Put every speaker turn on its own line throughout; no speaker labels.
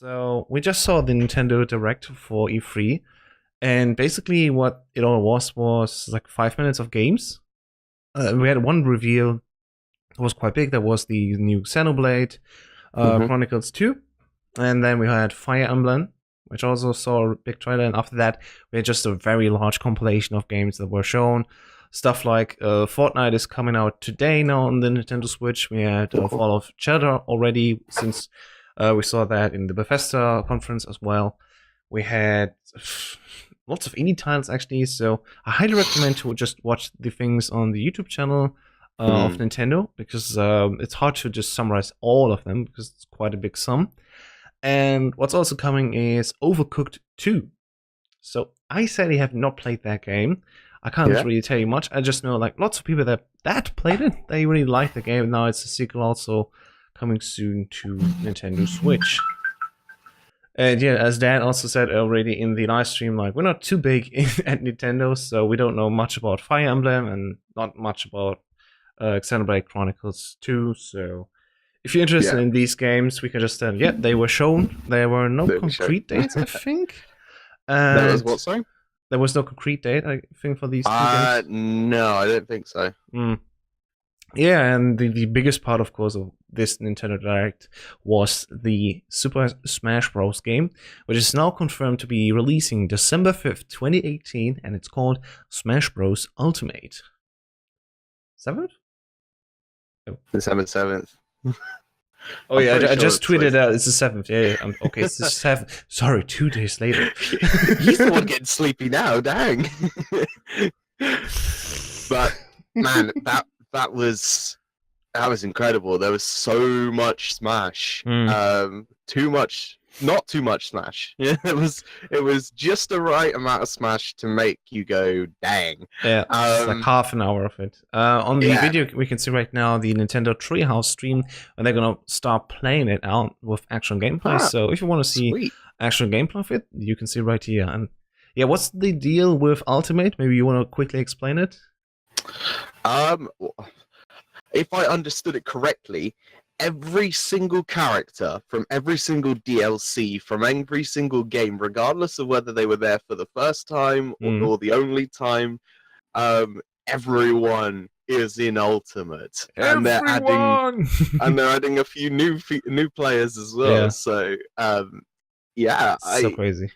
So we just saw the Nintendo Direct for E3, and basically what it all was like 5 minutes of games. We had one reveal that was quite big. That was the new Xenoblade
hmm
Chronicles 2, and then we had Fire Emblem, which also saw a big trailer. And after that, we had just a very large compilation of games that were shown. Stuff like Fortnite is coming out today now on the Nintendo Switch. We had Fall of Shelter already, since we saw that in the Bethesda conference as well. We had lots of indie titles actually, so I highly recommend to just watch the things on the YouTube channel of
Mm.
Nintendo, because it's hard to just summarize all of them because it's quite a big sum. And what's also coming is Overcooked 2. So I sadly have not played that game. I can't
Yeah.
really tell you much. I just know like lots of people that played it. They really liked the game. Now it's a sequel also coming soon to Nintendo Switch. And yeah, as Dan also said already in the live stream, like we're not too big at Nintendo, so we don't know much about Fire Emblem and not much about Xenoblade Chronicles 2. So if you're interested
Yeah.
in these games, we can just tell, yeah, they were shown. There were no
There we show.
concrete dates, I think.
That was
And
what, sorry?
there was no concrete date, I think, for these two games.
No, I don't think so.
Yeah, and the biggest part, of course, of this Nintendo Direct was the Super Smash Bros. Game, which is now confirmed to be releasing December 5th, 2018, and it's called Smash Bros. Ultimate. 7th?
December 7th.
Oh
I'm
yeah,
pretty
I
sure
just
it's
tweeted
like-
out it's the 7th. Yeah, okay, it's the 7th. Sorry, 2 days later.
He's the one getting sleepy now, dang. But man, that was incredible. There was so much Smash. Too much, not too much Smash. Yeah, it was just the right amount of Smash to make you go dang.
Yeah, it's like half an hour of it. On the
Yeah.
video we can see right now the Nintendo Treehouse stream, and they're gonna start playing it out with actual gameplay.
Ah,
So if you want to see
Sweet.
actual gameplay of it, you can see right here. And yeah, what's the deal with Ultimate? Maybe you want to quickly explain it.
If I understood it correctly, every single character from every single DLC from every single game, regardless of whether they were there for the first time or the only time, everyone is in Ultimate, and they're adding a few new players as well.
Yeah.
So yeah,
so crazy.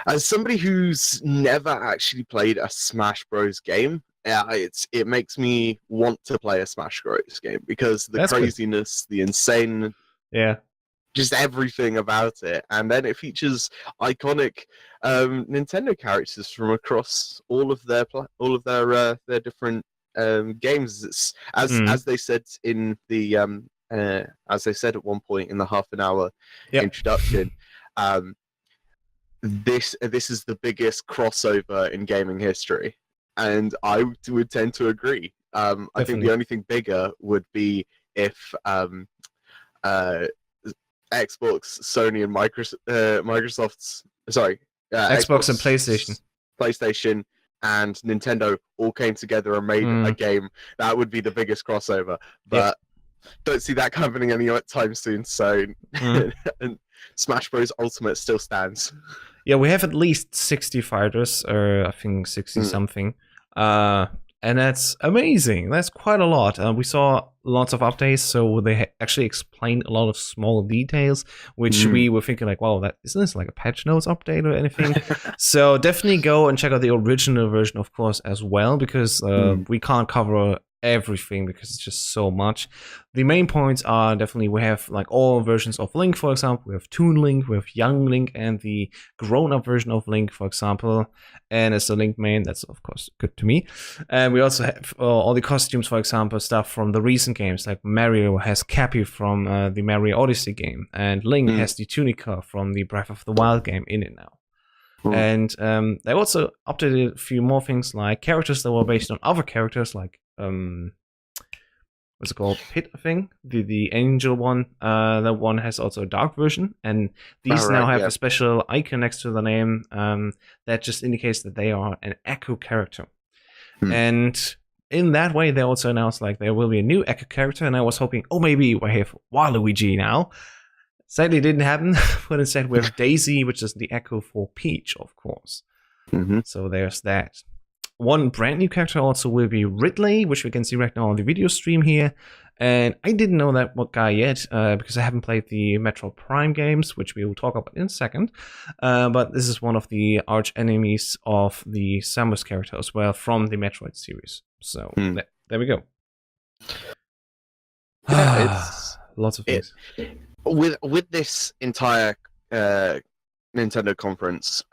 As somebody who's never actually played a Smash Bros. Game, it makes me want to play a Smash Bros. Game because the
That's good.
craziness, the insane,
Yeah.
just everything about it, and then it features iconic Nintendo characters from across all of their different games. It's, as they said in the as they said at one point in the half an hour introduction. This is the biggest crossover in gaming history, and I would tend to agree. I think
Definitely.
the only thing bigger would be if Xbox, Sony, and Microsoft's
Xbox and
PlayStation, and Nintendo all came together and made a game. That would be the biggest crossover, but don't see that happening anytime soon. So, and Smash Bros. Ultimate still stands.
Yeah, we have at least 60 fighters, or I think 60 something. And that's amazing. That's quite a lot. We saw lots of updates, so they actually explained a lot of small details, which we were thinking like, wow, isn't this like a patch notes update or anything? So definitely go and check out the original version, of course, as well, because we can't cover everything because it's just so much. The main points are definitely we have like all versions of Link, for example. We have Toon Link, we have Young Link, and the grown-up version of Link, for example. And as the Link main, that's of course good to me. And we also have all the costumes, for example, stuff from the recent games, like Mario has Cappy from the Mario Odyssey game, and Link has the Tunica from the Breath of the Wild game in it now. And they also updated a few more things, like characters that were based on other characters, like what's it called? Pit, I think. The angel one. That one has also a dark version, and these now have a special icon next to the name that just indicates that they are an Echo character. And in that way, they also announced like there will be a new Echo character, and I was hoping, oh, maybe we have Waluigi now. Sadly, it didn't happen. But instead, we have Daisy, which is the echo for Peach, of course.
Mm-hmm.
So there's that. One brand new character also will be Ridley, which we can see right now on the video stream here. And I didn't know that guy yet because I haven't played the Metroid Prime games, which we will talk about in a second. But this is one of the arch enemies of the Samus character as well from the Metroid series. So there we go.
Yeah, it's
lots of things.
With this entire Nintendo conference.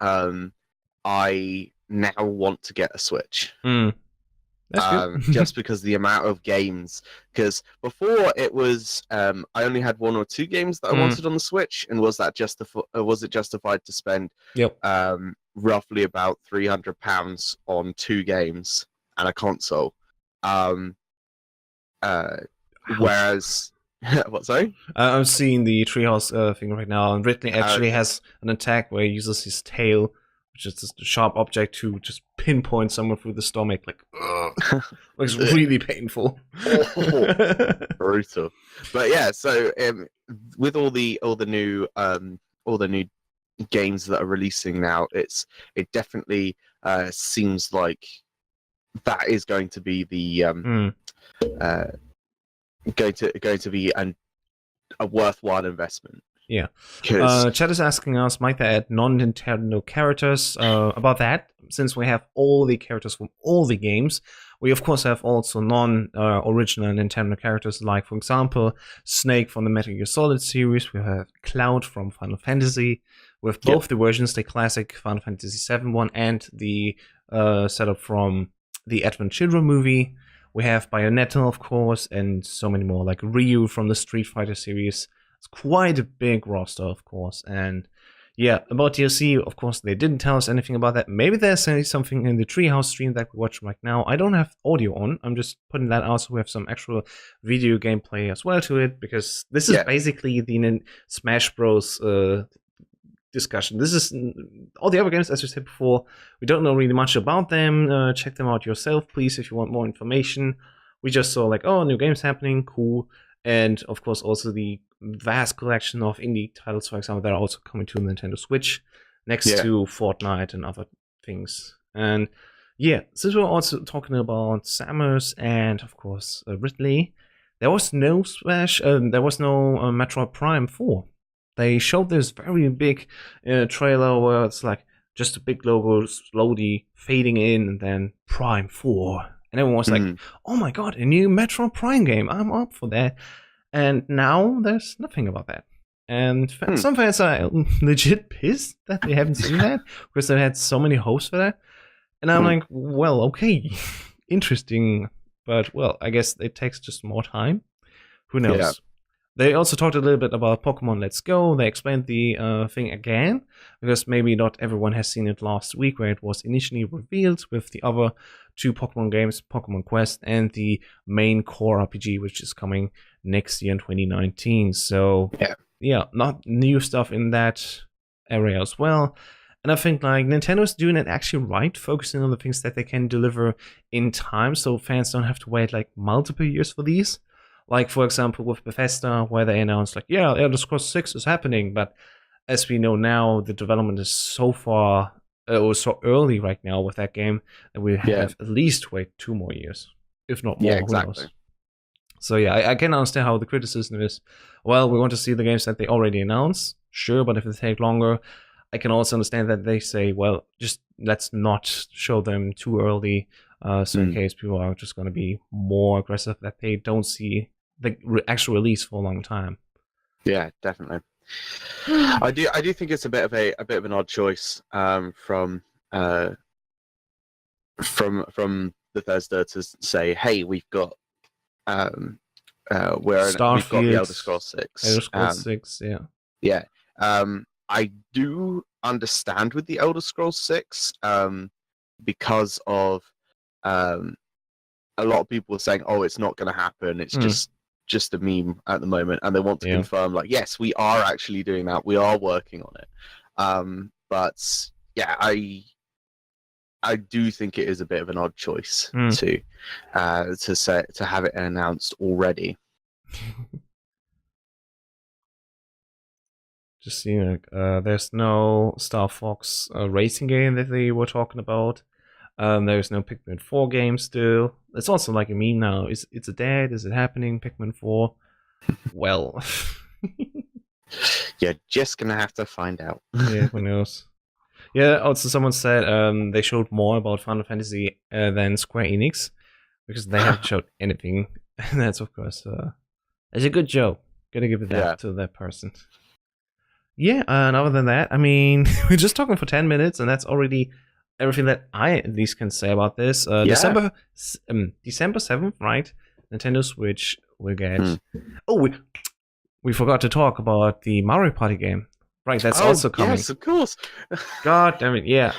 I now want to get a Switch.
That's good.
Just because the amount of games. Because before it was, I only had 1 or 2 games that I wanted on the Switch, and was it justified to spend roughly about £300 on 2 games and a console? Whereas, what? Sorry,
I'm seeing the treehouse thing right now, and Ridley actually has an attack where he uses his tail, which is just a sharp object, to just pinpoint someone through the stomach. Like, it's really painful.
Brutal. But yeah, so with all the new games that are releasing now, it definitely seems like that is going to be the going to be a worthwhile investment.
Yeah. Chat is asking us, might they add non-Nintendo characters? About that, since we have all the characters from all the games, we of course have also non-original Nintendo characters, like, for example, Snake from the Metal Gear Solid series. We have Cloud from Final Fantasy. We have both the versions, the classic Final Fantasy VII one and the setup from the Advent Children movie. We have Bayonetta, of course, and so many more, like Ryu from the Street Fighter series. It's quite a big roster, of course. And yeah, about DLC, of course, they didn't tell us anything about that. Maybe there's something in the Treehouse stream that we watch right now. I don't have audio on. I'm just putting that out so we have some actual video gameplay as well to it, because this is basically the Smash Bros. Discussion. This is all the other games, as we said before. We don't know really much about them. Check them out yourself, please, if you want more information. We just saw, like, oh, new games happening, cool. And of course, also the vast collection of indie titles, for example, that are also coming to Nintendo Switch, next to Fortnite and other things. And yeah, since we're also talking about Samus and of course Ridley, there was no Metroid Prime 4. They showed this very big trailer where it's like just a big logo slowly fading in, and then Prime 4. And everyone was like, oh my god, a new Metroid Prime game. I'm up for that. And now there's nothing about that. And some fans are legit pissed that they haven't seen that, because they had so many hopes for that. And I'm like, well, okay, interesting. But, well, I guess it takes just more time. Who knows? Yeah. They also talked a little bit about Pokemon Let's Go. They explained the thing again, because maybe not everyone has seen it last week, where it was initially revealed with the other 2 Pokemon games, Pokemon Quest and the main core RPG, which is coming next year in 2019. So, yeah, not new stuff in that area as well. And I think, like, Nintendo's doing it actually right, focusing on the things that they can deliver in time, so fans don't have to wait, like, multiple years for these. Like, for example, with Bethesda, where they announced, like, yeah, Elder Scrolls 6 is happening, but as we know now, the development is so early right now with that game that we have at least wait 2 more years, if not more.
Yeah, exactly.
Who knows? So yeah, I can understand how the criticism is, well, we want to see the games that they already announced, sure, but if they take longer, I can also understand that they say, well, just let's not show them too early, so in case people are just going to be more aggressive, that they don't see the actual release for a long time.
Yeah, definitely. I do think it's a bit of an odd choice from Bethesda to say, hey, we've got we've got the Elder Scrolls 6.
Elder Scrolls 6, yeah.
Yeah. I do understand with the Elder Scrolls 6 because of a lot of people are saying, oh, it's not going to happen. It's just a meme at the moment, and they want to confirm, like, yes, we are actually doing that. We are working on it. But yeah, I do think it is a bit of an odd choice to have it announced already.
Just seeing like there's no Star Fox racing game that they were talking about. There's no Pikmin 4 game still. It's also like a meme now. Is it dead? Is it happening? Pikmin 4? Well,
You're just gonna have to find out.
yeah, who knows? Yeah. Also, someone said they showed more about Final Fantasy than Square Enix because they haven't showed anything. And that's of course it's a good joke. Gotta give it that to that person. Yeah, and other than that, I mean, we're just talking for 10 minutes, and that's already everything that I at least can say about this. December 7th, right? Nintendo Switch will get. Oh, we forgot to talk about the Mario Party game. Right, that's also coming.
Yes, of course.
God damn it, yeah.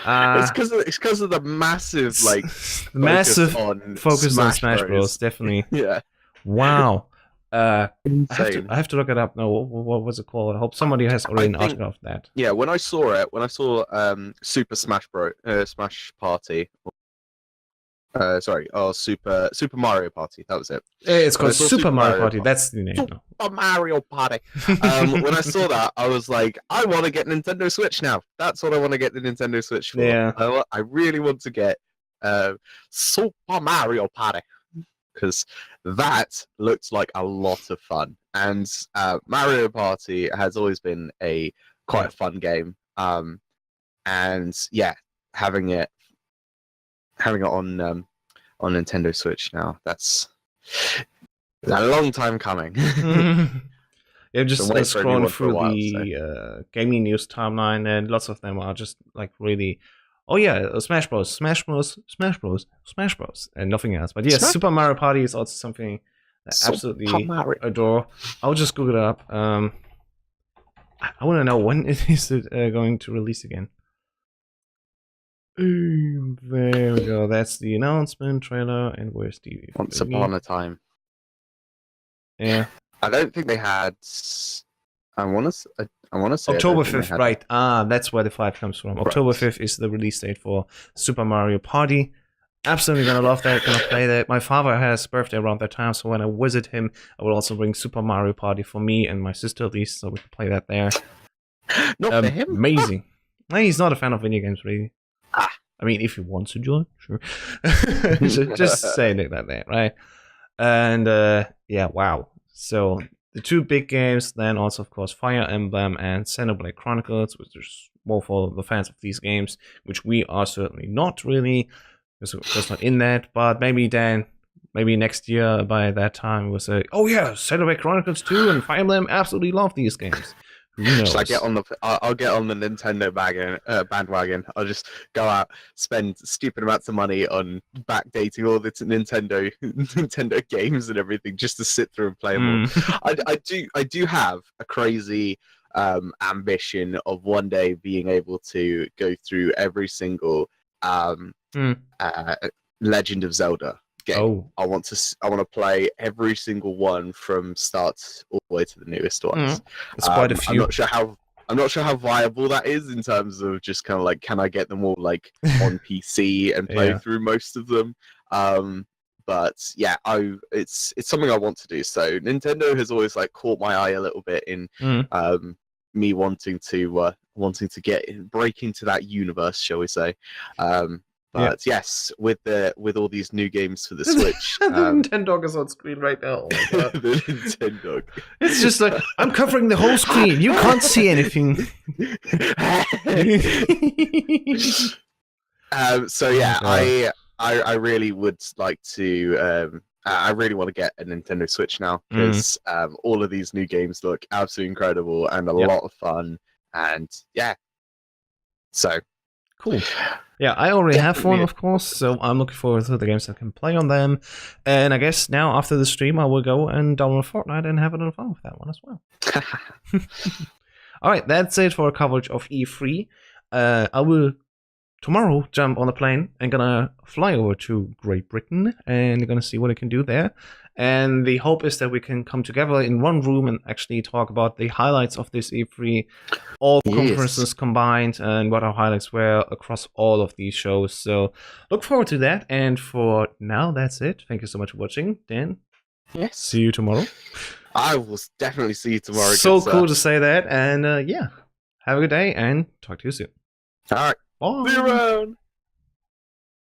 It's because of the massive
focus on Smash Bros. Definitely.
Yeah.
Wow. I
Insane.
have to look it up now. What was it called? I hope somebody has already an article of that.
Yeah, when I saw Super Smash Smash Party. Super Mario Party. That was it.
It's called Super Mario Party. That's the name.
Super Mario Party. When I saw that, I was like, I want to get Nintendo Switch now. That's what I want to get the Nintendo Switch for.
Yeah.
I really want to get Super Mario Party because that looks like a lot of fun. And Mario Party has always been quite a fun game. And yeah, having it on Nintendo Switch now, that's a long time coming.
Yeah, just scrolling through the gaming news timeline, and lots of them are just like really, oh yeah, Smash Bros, and nothing else. But yeah, Super Mario Party is also something that I absolutely adore. I'll just Google it up. I want to know when it is going to release again. There we go. That's the announcement trailer, and where's the
Once Upon a Time?
Yeah,
I don't think they had. I want to say
October 5th, right? That's where the 5 comes from. Right. October 5th is the release date for Super Mario Party. Absolutely gonna love that. Gonna play that. My father has birthday around that time, so when I visit him, I will also bring Super Mario Party for me and my sister at least, so we can play that there.
Not for him.
Amazing. He's not a fan of video games, really. I mean, if he wants to join, sure. just saying it like that, right? And yeah, wow. So the 2 big games, then also, of course, Fire Emblem and Xenoblade Chronicles, which is more for the fans of these games, which we are certainly not really, because we're just not in that. But maybe next year, by that time, we'll say, oh yeah, Xenoblade Chronicles 2 and Fire Emblem, absolutely love these games.
I'll get on the Nintendo bandwagon. I'll just go out, spend stupid amounts of money on backdating all the Nintendo games and everything just to sit through and play them all. I do have a crazy ambition of one day being able to go through every single Legend of Zelda game.
Oh.
I want to play every single one from start all the way to the newest ones.
It's quite a few.
I'm not sure how viable that is in terms of just kind of like, can I get them all like on PC and play through most of them? But yeah, it's something I want to do. So Nintendo has always like caught my eye a little bit in me wanting to break into that universe, shall we say? But yes, with all these new games for the Switch,
the Nintendo is on screen right now. Oh my God.
The Nintendo.
It's just like I'm covering the whole screen. You can't see anything.
So yeah, I really would like to. I really want to get a Nintendo Switch now because all of these new games look absolutely incredible and a lot of fun. And yeah, so
cool. Yeah, I already have one, of course, so I'm looking forward to the games I can play on them. And I guess now, after the stream, I will go and download Fortnite and have a little fun with that one as well. Alright, that's it for coverage of E3. I will tomorrow jump on a plane and gonna fly over to Great Britain and gonna see what I can do there. And the hope is that we can come together in one room and actually talk about the highlights of this E3, all conferences combined, and what our highlights were across all of these shows. So look forward to that. And for now, that's it. Thank you so much for watching. Dan,
yes.
See you tomorrow.
I will definitely see you tomorrow.
So
good
cool
sir.
to say that, and yeah, have a good day, and talk to you soon.
All right. See you
Bye.
around.